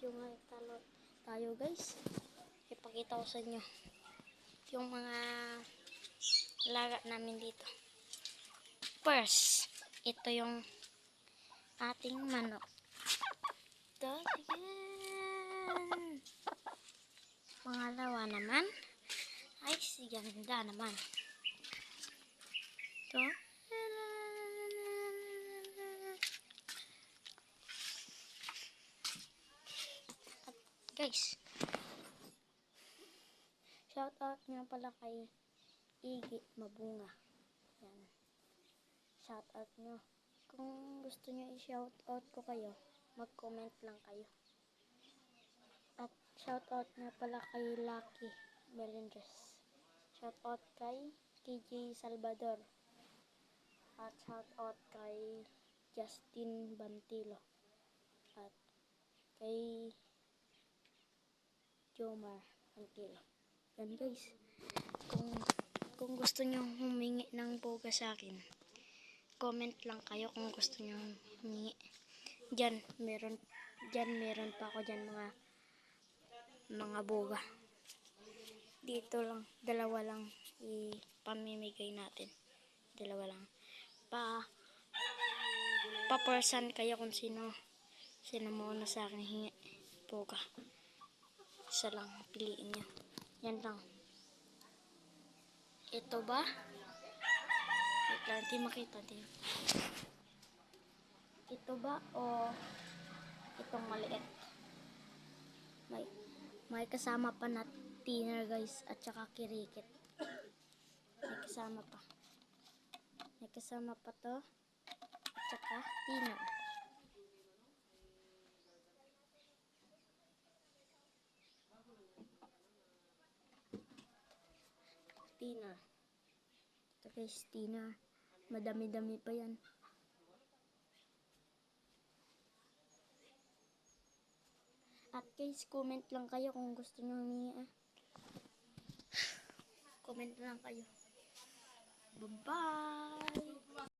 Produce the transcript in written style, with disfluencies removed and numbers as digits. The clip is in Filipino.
video nga tayo guys. Ipakita ko sa inyo yung mga laga namin dito. First, ito yung ating manok. Ito, yan. Pangalawa naman ay si ganda naman. Ito. Guys, shout out nga pala kay Igi Mabunga. Yan. Shout out nyo. Kung gusto nyo i-shout out ko kayo, mag-comment lang kayo. At shout out nga pala kay Lucky Melendres. Shout out kay KJ Salvador. At shout out kay Justin Bantilo. At kay Jomar Bantilo. Yan guys. Kung gusto nyo humingi ng boga sa akin, comment lang kayo kung gusto nyo humingi. Diyan meron pa ako diyan mga boga. Dito lang, dalawa lang ipamimigay natin. Dalawa lang. Pa-person kayo kung sino muna sa akin hingi boga. Isa lang piliin nyo. Yan lang. Ito ba? Wait lang, hindi makita din. Ito ba o itong maliit? May kasama pa na thinner guys at saka kirikit. May kasama pa. May kasama pa to at saka thinner. Thinner. Ito guys, thinner. Madami-dami pa yan. At guys, comment lang kayo kung gusto nyo humingi. Comment lang kayo. Bye-bye!